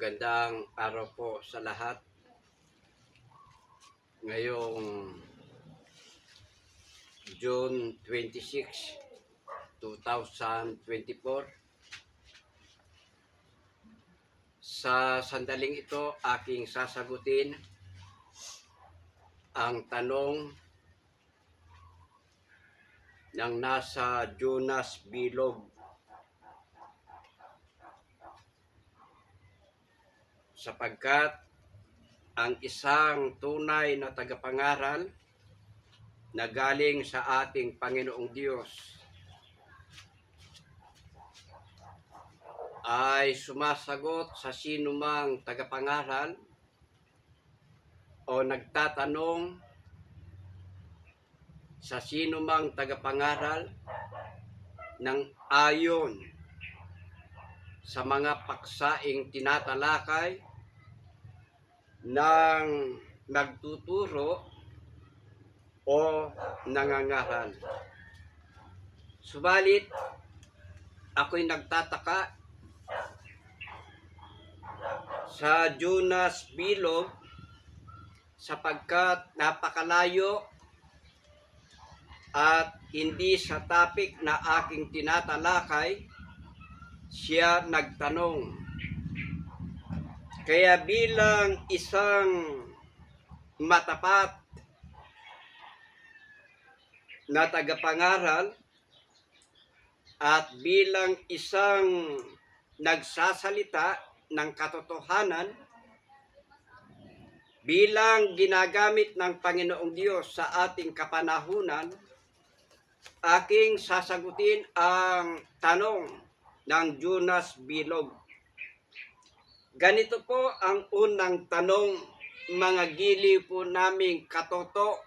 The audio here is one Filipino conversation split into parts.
Magandang araw po sa lahat. Ngayong June 26, 2024, sa sandaling ito aking sasagutin ang tanong ng nasa Jonas Bilog. Sapagkat ang isang tunay na tagapangaral na galing sa ating Panginoong Diyos ay sumasagot sa sinumang tagapangaral o nagtatanong sa sinumang tagapangaral ng ayon sa mga paksaing tinatalakay ng nagtuturo o nangangaral. Subalit, ako'y nagtataka sa Jonas Bilog sapagkat napakalayo at hindi sa topic na aking tinatalakay siya nagtanong. Kaya bilang isang matapat na tagapangaral at bilang isang nagsasalita ng katotohanan, bilang ginagamit ng Panginoong Diyos sa ating kapanahunan, aking sasagutin ang tanong ng Jonas Bilog. Ganito po ang unang tanong, mga giliw po naming katoto,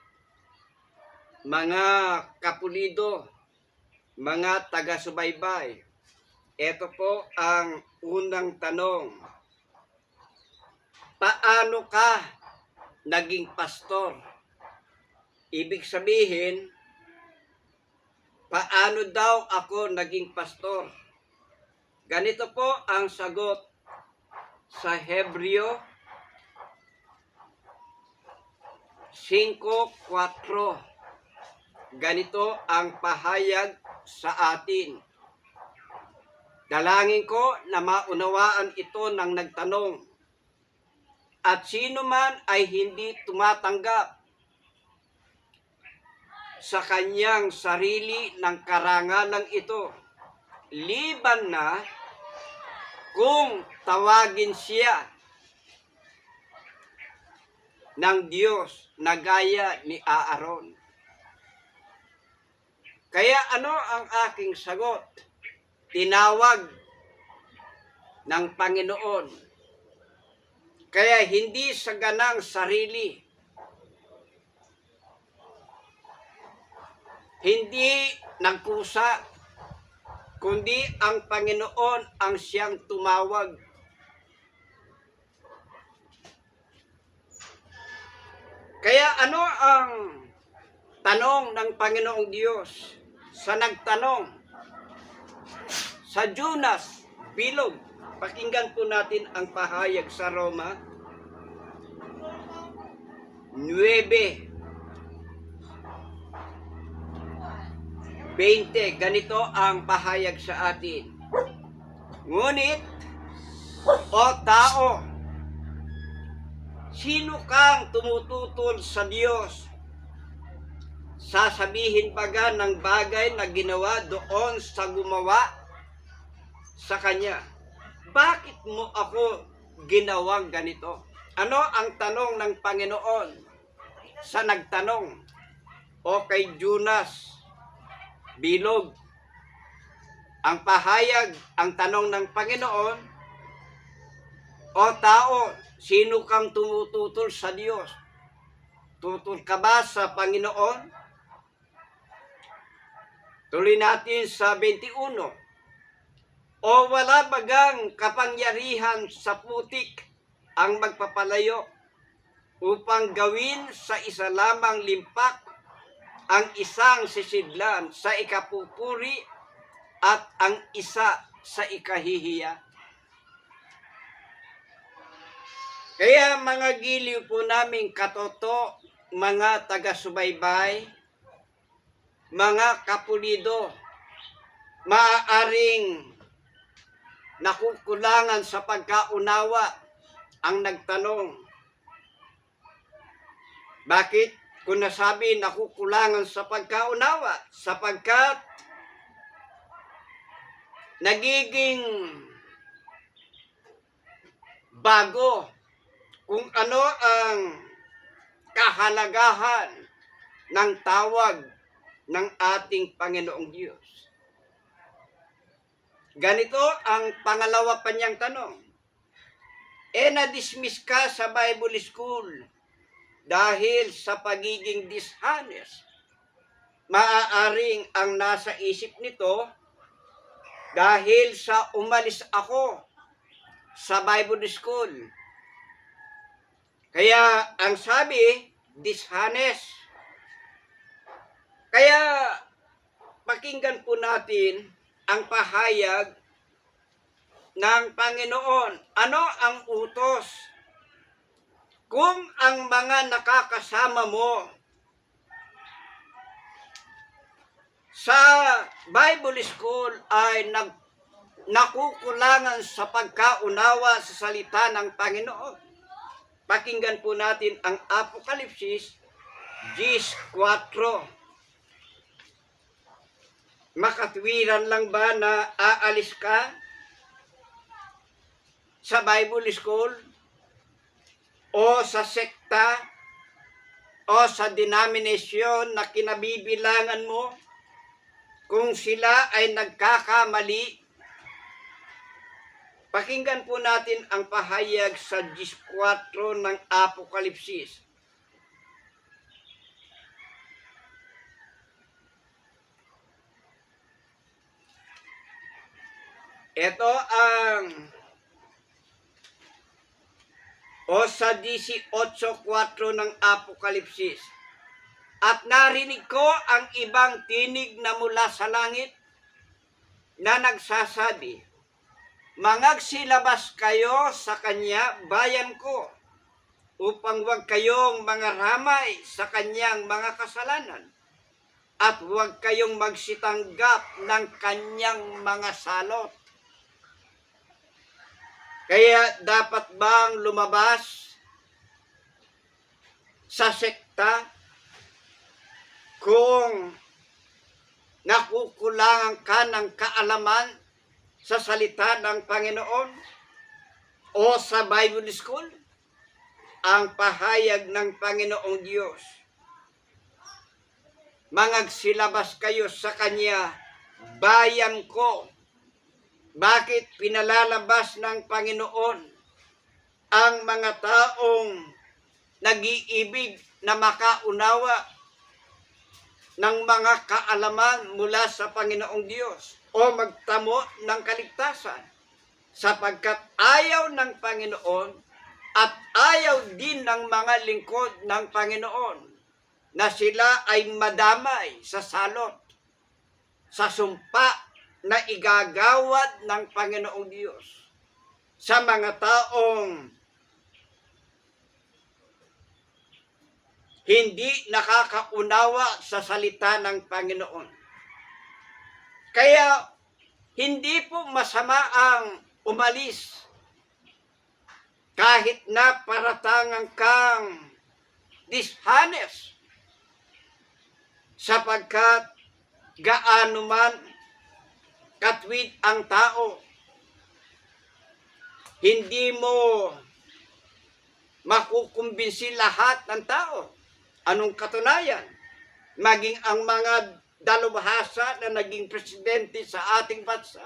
mga kapulido, mga taga-subaybay. Ito po ang unang tanong. Paano ka naging pastor? Ibig sabihin, paano daw ako naging pastor? Ganito po ang sagot sa Hebreo 5:4. Ganito ang pahayag sa atin. Dalangin ko na maunawaan ito ng nagtanong. At sino man ay hindi tumatanggap sa kanyang sarili ng karangalang ito, liban na kung tawagin siya ng Diyos na gaya ni Aaron. Kaya ano ang aking sagot? Tinawag ng Panginoon. Kaya hindi sa ganang sarili, hindi nagkusa, kundi ang Panginoon ang siyang tumawag. Kaya ano ang tanong ng Panginoong Diyos sa nagtanong? Sa Jonas Bilog, pakinggan po natin ang pahayag sa Roma 9:20. Ganito ang pahayag sa atin. Ngunit, o tao, sino kang tumututol sa Diyos? Sasabihin baga ng bagay na ginawa doon sa gumawa sa Kanya? Bakit mo ako ginawang ganito? Ano ang tanong ng Panginoon sa nagtanong o kay Jonas Bilog? Ang pahayag, ang tanong ng Panginoon, o tao, sino kang tumututol sa Diyos? Tutol ka ba sa Panginoon? Tuloy natin sa 21. O wala bagang kapangyarihan sa putik ang magpapalayo upang gawin sa isa lamang limpak ang isang sisidlan sa ikapupuri at ang isa sa ikahihiya? Kaya mga giliw po namin katoto, mga taga-subaybay, mga kapulido, maaaring nakukulangan sa pagkaunawa ang nagtanong. Bakit ko nasabi nakukulangan sa pagkaunawa? Sapagkat nagiging bago kung ano ang kahalagahan ng tawag ng ating Panginoong Diyos. Ganito ang pangalawa pa niyang tanong. Na-dismiss ka sa Bible School dahil sa pagiging dishonest. Maaaring ang nasa isip nito dahil sa umalis ako sa Bible School. Kaya ang sabi, dishonest. Kaya pakinggan po natin ang pahayag ng Panginoon. Ano ang utos? Kung ang mga nakakasama mo sa Bible School ay nakukulangan sa pagkaunawa sa salita ng Panginoon, pakinggan po natin ang Apokalipsis 10:4. Makatwiran lang ba na aalis ka sa Bible School o sa sekta o sa denomination na kinabibilangan mo kung sila ay nagkakamali? Pakinggan po natin ang pahayag sa 10:4 ng Apokalipsis. Ito ang sa 18:4 ng Apokalipsis. At narinig ko ang ibang tinig na mula sa langit na nagsasabi, mangagsilabas kayo sa kanya, bayan ko, upang huwag kayong mangaramay sa kanyang mga kasalanan at huwag kayong magsitanggap ng kanyang mga salot. Kaya dapat bang lumabas sa sekta kung nakukulangan ka ng kaalaman sa salita ng Panginoon o sa Bible School? Ang pahayag ng Panginoong Diyos, mangagsilabas kayo sa Kanya, bayan ko. Bakit pinalalabas ng Panginoon ang mga taong nag-iibig na makaunawa ng mga kaalaman mula sa Panginoong Diyos o magtamo ng kaligtasan? Sapagkat ayaw ng Panginoon at ayaw din ng mga lingkod ng Panginoon na sila ay madamay sa salot, sa sumpa na igagawad ng Panginoong Diyos sa mga taong hindi nakakaunawa sa salita ng Panginoon. Kaya hindi po masama ang umalis kahit na paratangan kang dishonest, sapagkat gaano man katwid ang tao, hindi mo makukumbinsi lahat ng tao. Anong katunayan? Maging ang mga dalubhasa na naging presidente sa ating bansa,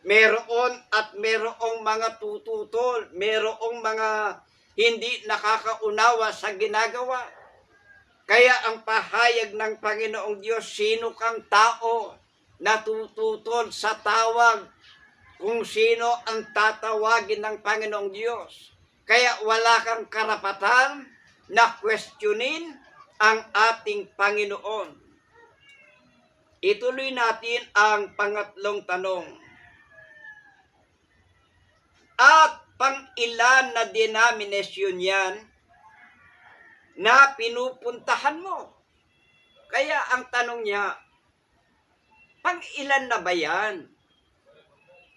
meron at merong mga tututol, merong mga hindi nakakaunawa sa ginagawa. Kaya ang pahayag ng Panginoong Diyos, sino kang tao natututol sa tawag kung sino ang tatawagin ng Panginoong Diyos? Kaya wala kang karapatan na questionin ang ating Panginoon. Ituloy natin ang pangatlong tanong. At pang-ilan na denomination yan na pinupuntahan mo? Kaya ang tanong niya, pang-ilan na ba yan?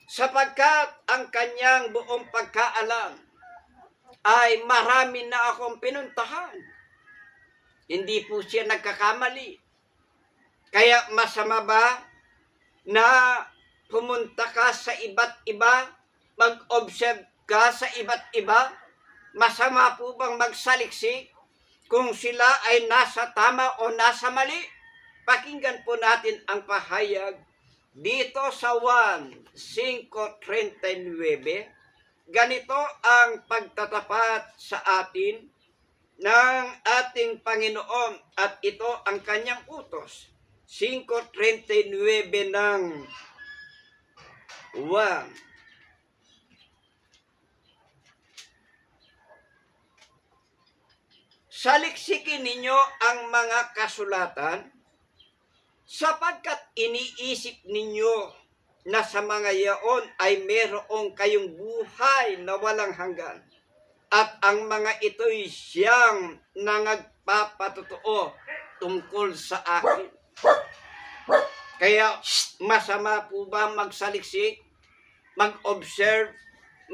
Sapagkat ang kanyang buong pagkaalam ay marami na akong pinuntahan. Hindi po siya nagkakamali. Kaya masama ba na pumunta ka sa iba't iba, mag-observe ka sa iba't iba? Masama po bang magsaliksik kung sila ay nasa tama o nasa mali? Pakinggan po natin ang pahayag dito sa 1:5:39. Ganito ang pagtatapat sa atin ng ating Panginoon at ito ang kanyang utos. 5:39 ng 1. Saliksikin ninyo ang mga kasulatan sapagkat iniisip ninyo na sa mga yaon ay mayroong kayong buhay na walang hanggan. At ang mga ito'y siyang nangagpapatotoo tungkol sa akin. Kaya masama po ba magsaliksik, mag-observe,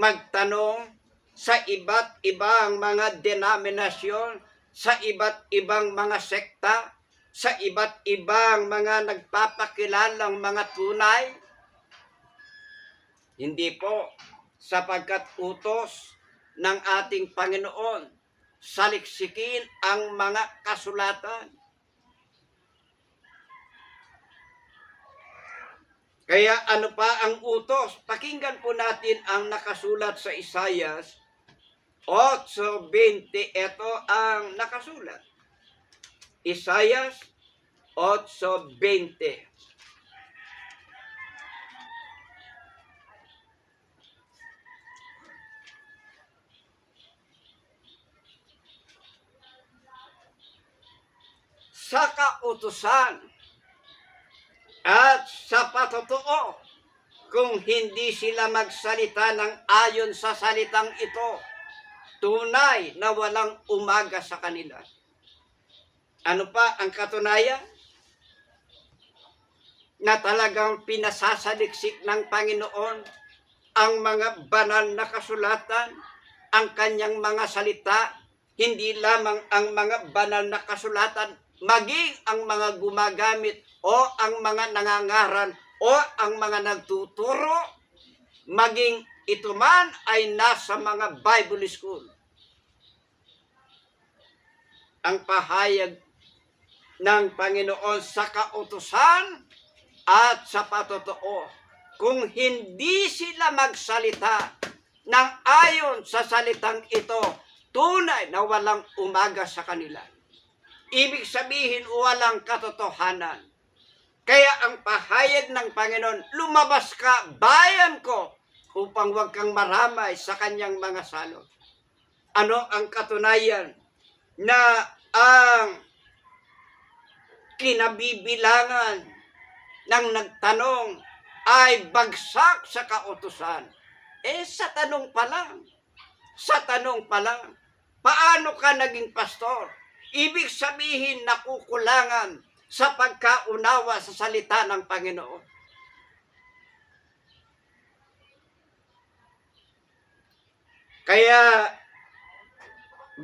magtanong sa iba't ibang mga denominasyon, sa iba't ibang mga sekta, sa iba't ibang mga nagpapakilalang mga tunay? Hindi po, sapagkat utos ng ating Panginoon, saliksikin ang mga kasulatan. Kaya ano pa ang utos? Pakinggan po natin ang nakasulat sa Isaias 8:20. Ito ang nakasulat. Isaias 8:20. Sa kautusan at sa patotoo, kung hindi sila magsalita ng ayon sa salitang ito, tunay na walang umaga sa kanila. Ano pa ang katunayan? Na talagang pinasasaliksik ng Panginoon ang mga banal na kasulatan, ang kanyang mga salita, hindi lamang ang mga banal na kasulatan, maging ang mga gumagamit o ang mga nangangaral o ang mga nagtuturo, maging ito man ay nasa mga Bible school. Ang pahayag ng Panginoon sa kautusan at sa patotoo, kung hindi sila magsalita ng ayon sa salitang ito, tunay na walang umaga sa kanila. Ibig sabihin, walang katotohanan. Kaya ang pahayag ng Panginoon, lumabas ka, bayan ko, upang huwag kang maramay sa kanyang mga salot. Ano ang katunayan? Na ang kinabibilangan ng nagtanong ay bagsak sa kautusan. Sa tanong pa lang, paano ka naging pastor? Ibig sabihin, nakukulangan sa pagkaunawa sa salita ng Panginoon. Kaya,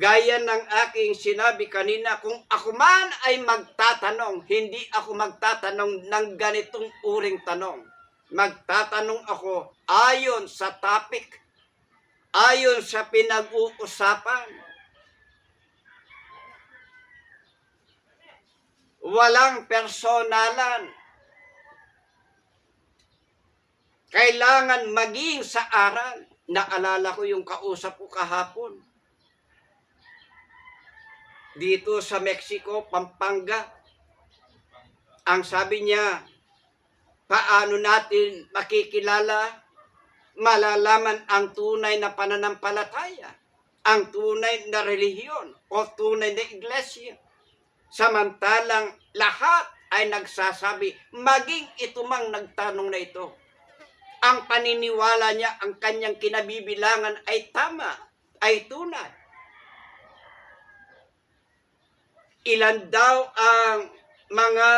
gaya ng aking sinabi kanina, kung ako man ay magtatanong, hindi ako magtatanong ng ganitong uring tanong. Magtatanong ako ayon sa topic, ayon sa pinag-uusapan. Walang personalan. Kailangan maging sa aral. Naalala ko yung kausap ko kahapon. Dito sa Mexico, Pampanga. Ang sabi niya, paano natin makikilala, malalaman ang tunay na pananampalataya, ang tunay na relihiyon o tunay na iglesia. Samantalang lahat ay nagsasabi, maging ito mang nagtanong na ito, ang paniniwala niya, ang kanyang kinabibilangan ay tama, ay tunay. Ilan daw ang mga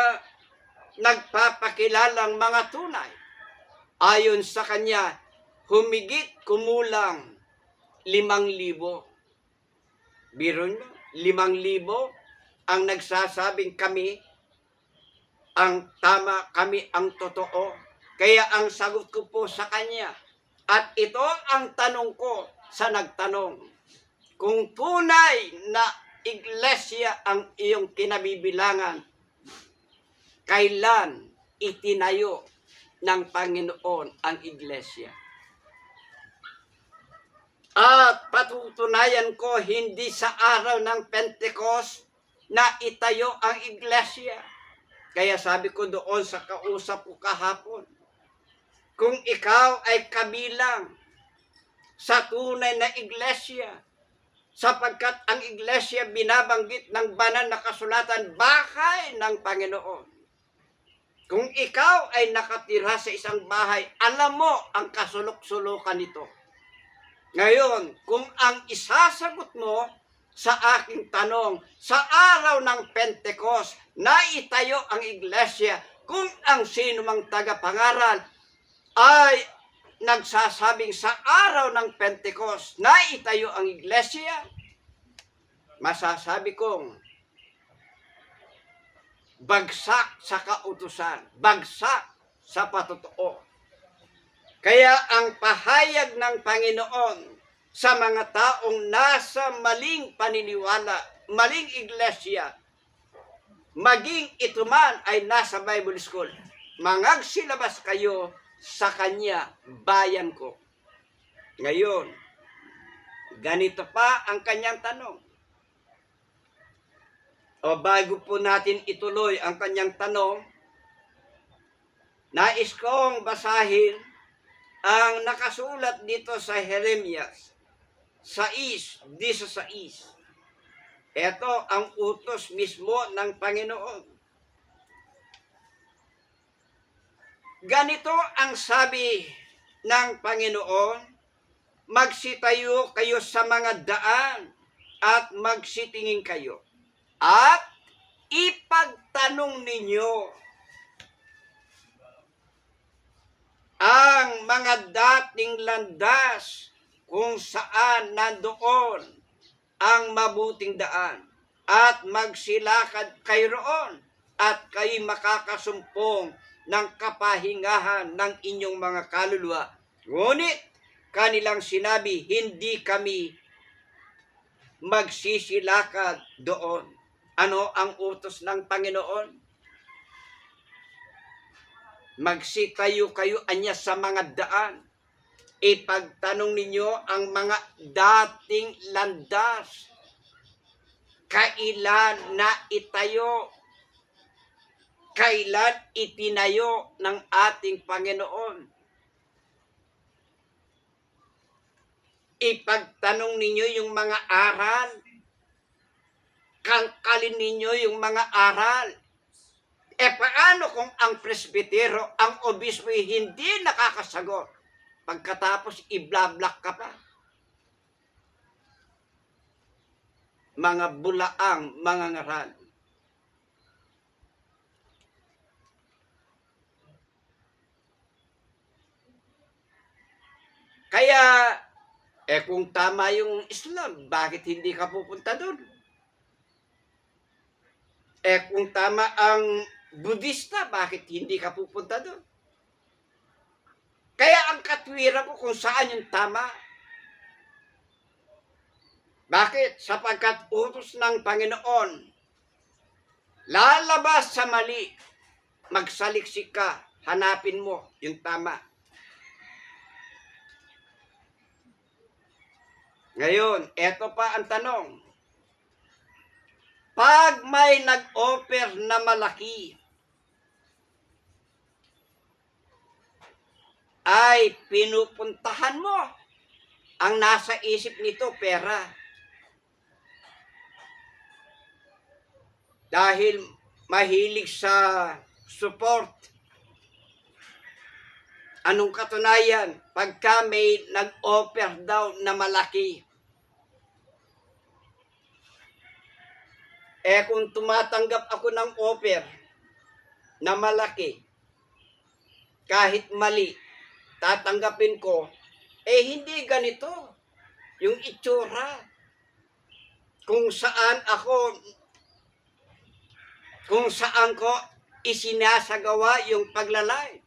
nagpapakilalang mga tunay? Ayon sa kanya, humigit kumulang 5,000. Biro nyo, 5,000 ang nagsasabing kami ang tama, kami ang totoo. Kaya ang sagot ko po sa kanya, at ito ang tanong ko sa nagtanong, kung tunay na iglesia ang iyong kinabibilangan, kailan itinayo ng Panginoon ang iglesia? At patutunayan ko, hindi sa araw ng Pentecost na itayo ang iglesia. Kaya sabi ko doon sa kausap ko kahapon, kung ikaw ay kabilang sa tunay na iglesia, sapagkat ang iglesia binabanggit ng banal na kasulatan, bahay ng Panginoon. Kung ikaw ay nakatira sa isang bahay, alam mo ang kasulok-sulukan nito. Ngayon, kung ang isasagot mo sa aking tanong, sa araw ng Pentecost, naitayo ang iglesia, kung ang sino mang tagapangaral ay nagsasabing sa araw ng Pentecost, naitayo ang iglesia, masasabi kong bagsak sa kautusan, bagsak sa patotoo. Kaya ang pahayag ng Panginoon sa mga taong nasa maling paniniwala, maling iglesia, maging ito man ay nasa Bible School, mangagsilabas kayo sa kanya, bayan ko. Ngayon, ganito pa ang kanyang tanong. O bago po natin ituloy ang kanyang tanong, nais kong basahin ang nakasulat dito sa Jeremias 6:16. Ito ang utos mismo ng Panginoon. Ganito ang sabi ng Panginoon, magsitayo kayo sa mga daan at magsitingin kayo at ipagtanong ninyo ang mga dating landas kung saan nandoon ang mabuting daan at magsilakad kayo roon at kayo makakasumpong ng kapahingahan ng inyong mga kaluluwa. Ngunit kanilang sinabi, hindi kami magsisilakad doon. Ano ang utos ng Panginoon? Magsitayo kayo anya sa mga daan. Ipagtanong ninyo ang mga dating landas. Kailan na itayo? Kailan itinayo ng ating Panginoon? Ipagtanong ninyo yung mga aral. Kalkalin ninyo yung mga aral. Paano kung ang presbitero, ang obispo hindi nakakasagot? Pagkatapos iblablak ka pa. Mga bulaang mga ngaral. Kaya, kung tama yung Islam, bakit hindi ka pupunta doon? Kung tama ang Budista, bakit hindi ka pupunta doon? Kaya ang katwiran ko kung saan yung tama. Bakit? Sapagkat utos ng Panginoon, lalabas sa mali, magsaliksik ka, hanapin mo yung tama. Ngayon, eto pa ang tanong. Pag may nag-offer na malaki, ay pinupuntahan mo. Ang nasa isip nito, pera. Dahil mahilig sa support. Anong katunayan? Pagka may nag-offer daw na malaki. Kung tumatanggap ako ng offer na malaki, kahit mali, tatanggapin ko, hindi ganito yung itsura. Kung saan ko isinasagawa yung paglalay.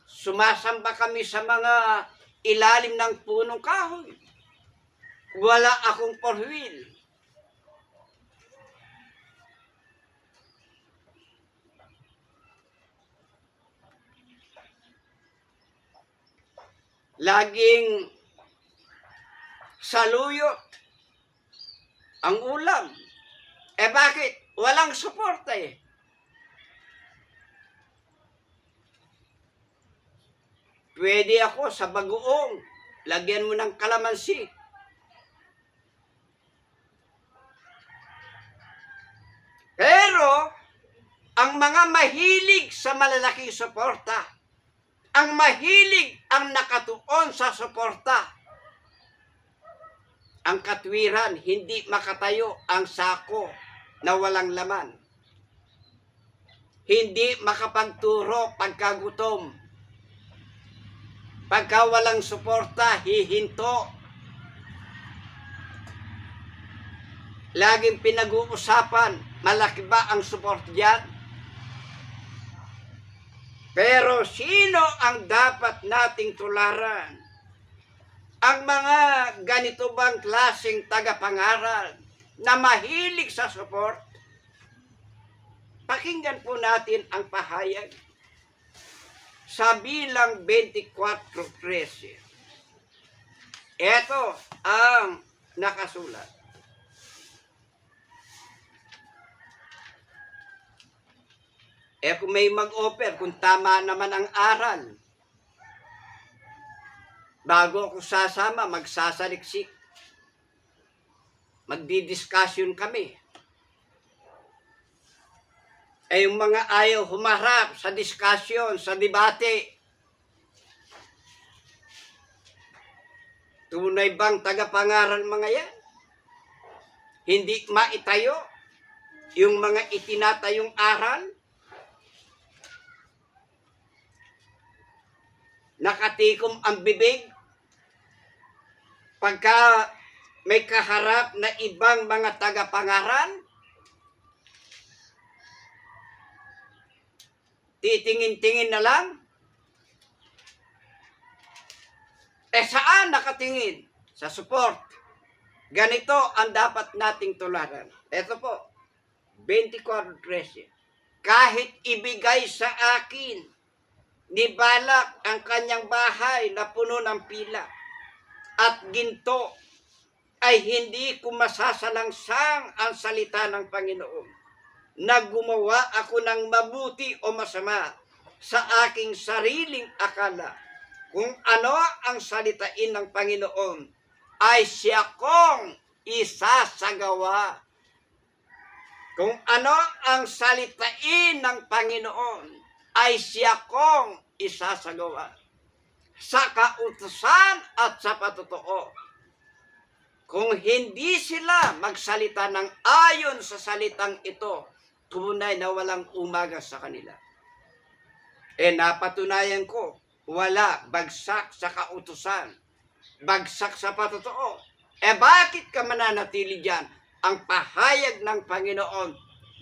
Sumasamba kami sa mga ilalim ng punong kahoy. Wala akong four wheel. Laging saluyot ang ulam. Bakit? Walang suporta eh. Pwede ako sa bagoong, lagyan mo ng kalamansi. Pero, ang mga mahilig sa malalaking suporta, ang mahilig ang nakatuon sa suporta, ang katwiran, hindi makatayo ang sako na walang laman. Hindi makapagturo pagkagutom. Pagka walang suporta, hihinto. Laging pinag-uusapan, malaki ba ang support diyan? Pero sino ang dapat nating tularan? Ang mga ganito bang klaseng tagapangaral na mahilig sa support? Pakinggan po natin ang pahayag sa Bilang 24:13. Ito ang nakasulat. Kung may mag-offer, kung tama naman ang aral, bago ako sasama, magsasaliksik. Magdi-discussion kami. Yung mga ayaw humarap sa discussion, sa debate, tunay bang tagapangaral mga yan? Hindi maitayo yung mga itinatayong aral? Nakatikom ang bibig pagka may kaharap na ibang mga tagapangaral? Titingin-tingin na lang? Saan nakatingin? Sa support. Ganito ang dapat nating tularan. Ito po, 24:13. Kahit ibigay sa akin ni Balak ang kanyang bahay na puno ng pila at ginto, ay hindi ko masasalangsang ang salita ng Panginoon na gumawa ako ng mabuti o masama sa aking sariling akala. Kung ano ang salitain ng Panginoon, ay siya kong isasagawa. Kung ano ang salitain ng Panginoon, ay siya kong isasagawa. Sa kautusan at sa patotoo. Kung hindi sila magsalita ng ayon sa salitang ito, tunay na walang umaga sa kanila. Napatunayan ko, wala, bagsak sa kautusan, bagsak sa patotoo. Bakit ka mananatili dyan? Ang pahayag ng Panginoon,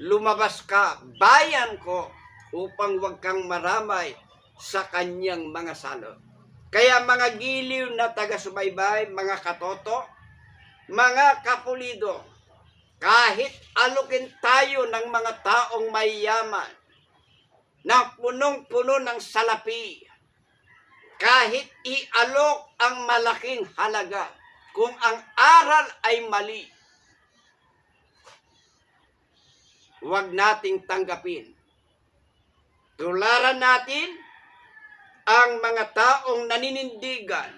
lumabas ka, bayan ko, upang huwag kang maramay sa kanyang mga salot. Kaya mga giliw na taga-subaybay, mga katoto, mga kapulido, kahit alukin tayo ng mga taong mayayaman, na punong-puno ng salapi, kahit ialok ang malaking halaga, kung ang aral ay mali, huwag nating tanggapin. Tularan natin ang mga taong naninindigan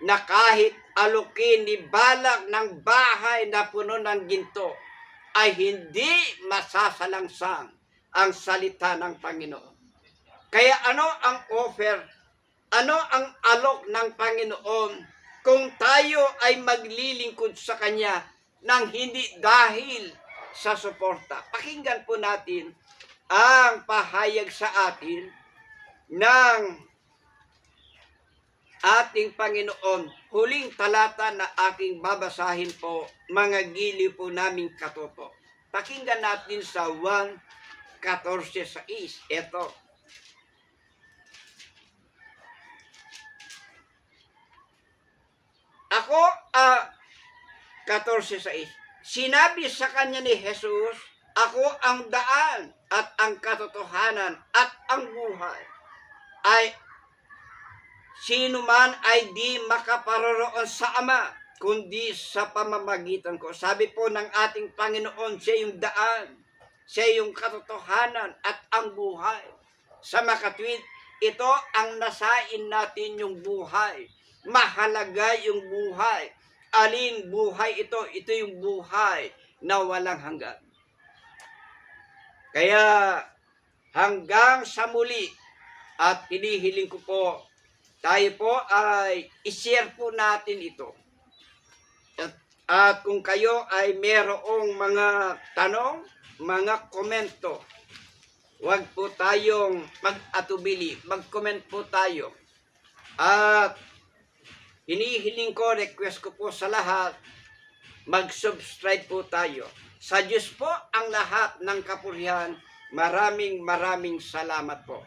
na kahit alukin ni Balak ng bahay na puno ng ginto, ay hindi masasalangsang ang salita ng Panginoon. Kaya ano ang offer Ano ang alok ng Panginoon kung tayo ay maglilingkod sa Kanya nang hindi dahil sa suporta? Pakinggan po natin ang pahayag sa atin ng ating Panginoon. Huling talata na aking babasahin po, mga giliw po naming katoto. Pakinggan natin sa 1:14-6. Ito. Ako, 14:6. Sinabi sa kanya ni Jesus, ako ang daan at ang katotohanan at ang buhay. Ay sino man ay di makaparoroon sa Ama, kundi sa pamamagitan ko. Sabi po ng ating Panginoon, siya yung daan, siya yung katotohanan at ang buhay. Sa makatwid, ito ang nasain natin yung buhay. Mahalaga yung buhay. Aling buhay ito? Ito yung buhay na walang hanggan. Kaya hanggang sa muli, at hinihiling ko po, tayo po ay i-share po natin ito. At kung kayo ay merong mga tanong, mga komento, huwag po tayong mag-atubili, mag-comment po tayo. At hinihiling ko, request ko po sa lahat, mag-subscribe po tayo. Sa Diyos po ang lahat ng kapurihan. Maraming salamat po.